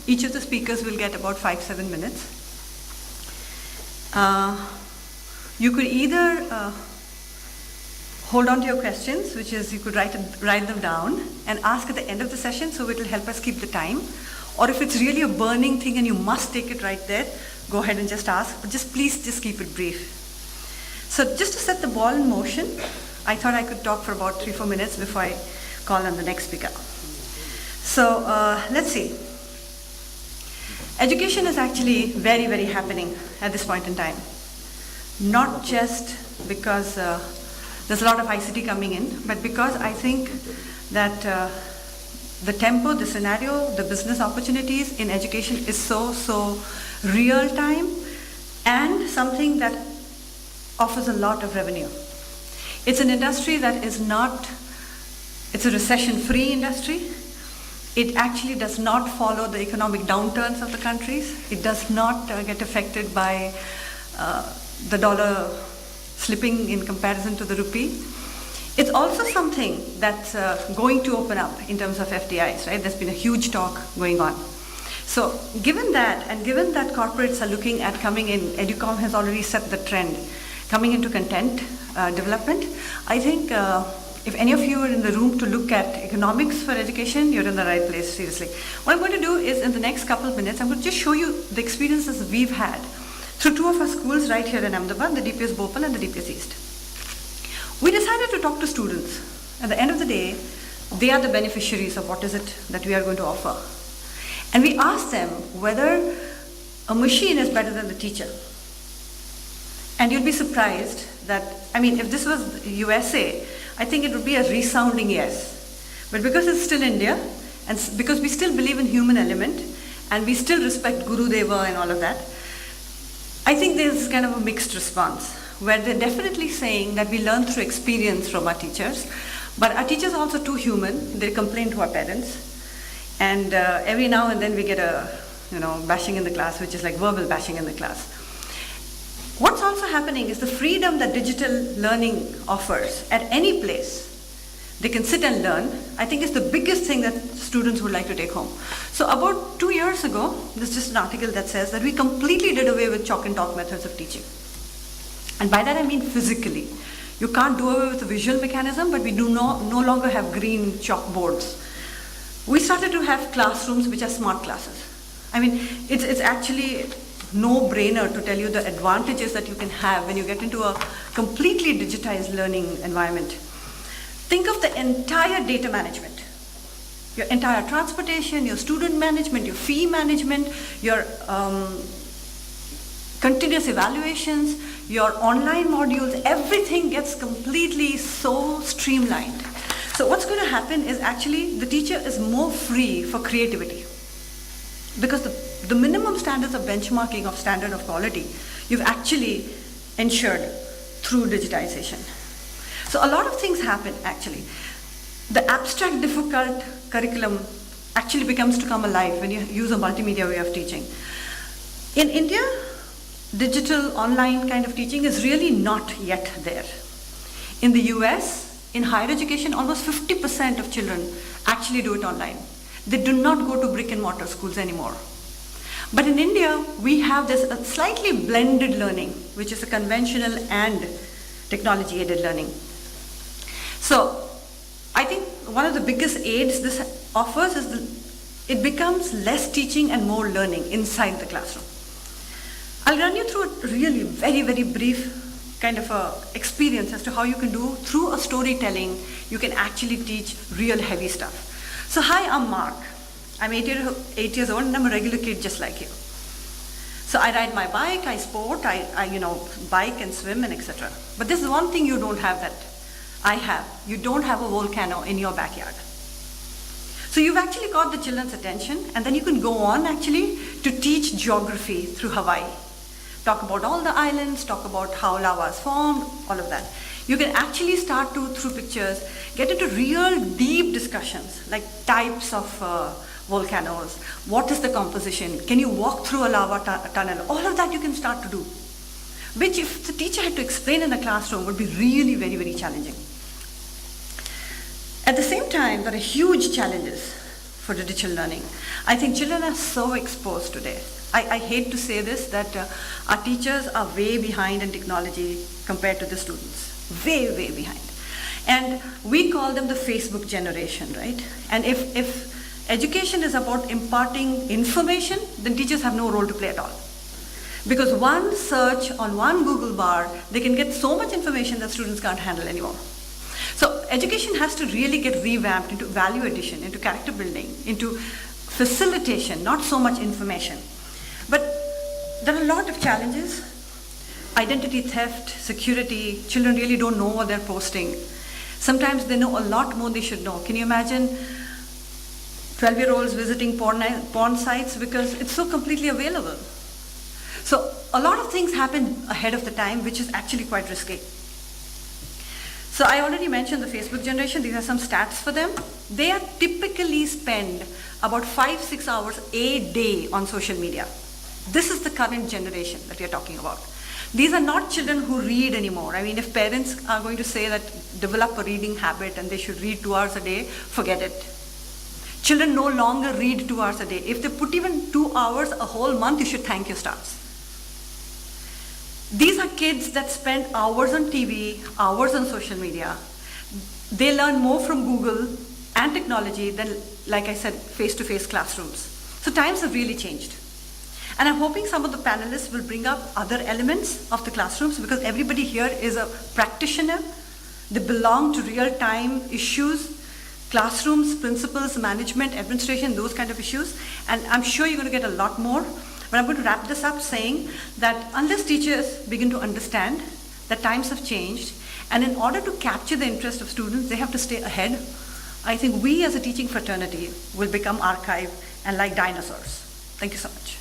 Each of the speakers will get about 5-7 minutes. You could either hold on to your questions, which is you could write them down and ask at the end of the session, so it will help us keep the time. Or if it's really a burning thing and you must take it right there, go ahead and just ask, but please keep it brief. So just to set the ball in motion, I thought I could talk for about 3-4 minutes before I call on the next speaker. So let's see. Education is actually very, very happening at this point in time. Not just because there's a lot of ICT coming in, but because I think that the tempo, the scenario, the business opportunities in education is so real time and something that offers a lot of revenue. It's an industry that is not, it's a recession-free industry. It actually does not follow the economic downturns of the countries. It does not get affected by the dollar slipping in comparison to the rupee. It's also something that's going to open up in terms of FDIs, right? There's been a huge talk going on. So given that, and given that corporates are looking at coming in, EDUCOM has already set the trend, coming into content development, I think if any of you are in the room to look at economics for education, you're in the right place, seriously. What I'm going to do is in the next couple of minutes, I'm going to just show you the experiences we've had through 2 of our schools right here in Ahmedabad, the DPS Bhopal and the DPS East. We decided to talk to students. At the end of the day, they are the beneficiaries of what is it that we are going to offer. And we asked them whether a machine is better than the teacher. And you'll be surprised that, I mean, if this was USA, I think it would be a resounding yes. But because it's still India, and because we still believe in human element, and we still respect Guru Deva and all of that, I think there's kind of a mixed response, where they're definitely saying that we learn through experience from our teachers, but our teachers are also too human. They complain to our parents, and every now and then we get a bashing in the class, which is like verbal bashing in the class. What's also happening is the freedom that digital learning offers at any place. They can sit and learn, I think is the biggest thing that students would like to take home. So about 2 years ago, there's just an article that says that we completely did away with chalk and talk methods of teaching. And by that I mean physically. You can't do away with the visual mechanism, but we do no longer have green chalkboards. We started to have classrooms which are smart classes. I mean, it's actually no-brainer to tell you the advantages that you can have when you get into a completely digitized learning environment. Think of the entire data management, your entire transportation, your student management, your fee management, your continuous evaluations, your online modules, everything gets completely so streamlined. So what's going to happen is actually the teacher is more free for creativity, because the minimum standards of benchmarking of standard of quality, you've actually ensured through digitization. So a lot of things happen actually. The abstract difficult curriculum actually becomes to come alive when you use a multimedia way of teaching. In India, digital online kind of teaching is really not yet there. In the US, in higher education, almost 50% of children actually do it online. They do not go to brick and mortar schools anymore. But in India, we have this slightly blended learning, which is a conventional and technology aided learning. So I think one of the biggest aids this offers is it becomes less teaching and more learning inside the classroom. I'll run you through a really very, very brief kind of a experience as to how you can do through a storytelling, you can actually teach real heavy stuff. So hi, I'm Mark. I'm 8 years old and I'm a regular kid just like you. So I ride my bike, I sport, I bike and swim and etc. But there's one thing you don't have that I have. You don't have a volcano in your backyard. So you've actually got the children's attention, and then you can go on actually to teach geography through Hawaii. Talk about all the islands, talk about how lava is formed, all of that. You can actually start to, through pictures, get into real deep discussions, like types of volcanoes, what is the composition, can you walk through a lava tunnel, all of that you can start to do. Which if the teacher had to explain in the classroom would be really very, very challenging. At the same time, there are huge challenges for the digital learning. I think children are so exposed today. I hate to say this, that our teachers are way behind in technology compared to the students. Way, way behind. And we call them the Facebook generation, right? And if education is about imparting information, then teachers have no role to play at all. Because one search on one Google bar, they can get so much information that students can't handle anymore. So education has to really get revamped into value addition, into character building, into facilitation, not so much information. But there are a lot of challenges. Identity theft, security, children really don't know what they're posting. Sometimes they know a lot more than they should know. Can you imagine 12-year-olds visiting porn sites because it's so completely available? So a lot of things happen ahead of the time, which is actually quite risky. So I already mentioned the Facebook generation. These are some stats for them. They are typically spend about 5-6 hours a day on social media. This is the current generation that we are talking about. These are not children who read anymore. I mean, if parents are going to say that develop a reading habit and they should read 2 hours a day, forget it. Children no longer read 2 hours a day. If they put even 2 hours a whole month, you should thank your stars. These are kids that spend hours on TV, hours on social media. They learn more from Google and technology than, like I said, face-to-face classrooms. So times have really changed. And I'm hoping some of the panelists will bring up other elements of the classrooms, because everybody here is a practitioner. They belong to real-time issues, classrooms, principals, management, administration, those kind of issues. And I'm sure you're going to get a lot more. But I'm going to wrap this up saying that unless teachers begin to understand that times have changed, and in order to capture the interest of students, they have to stay ahead, I think we as a teaching fraternity will become archaic and like dinosaurs. Thank you so much.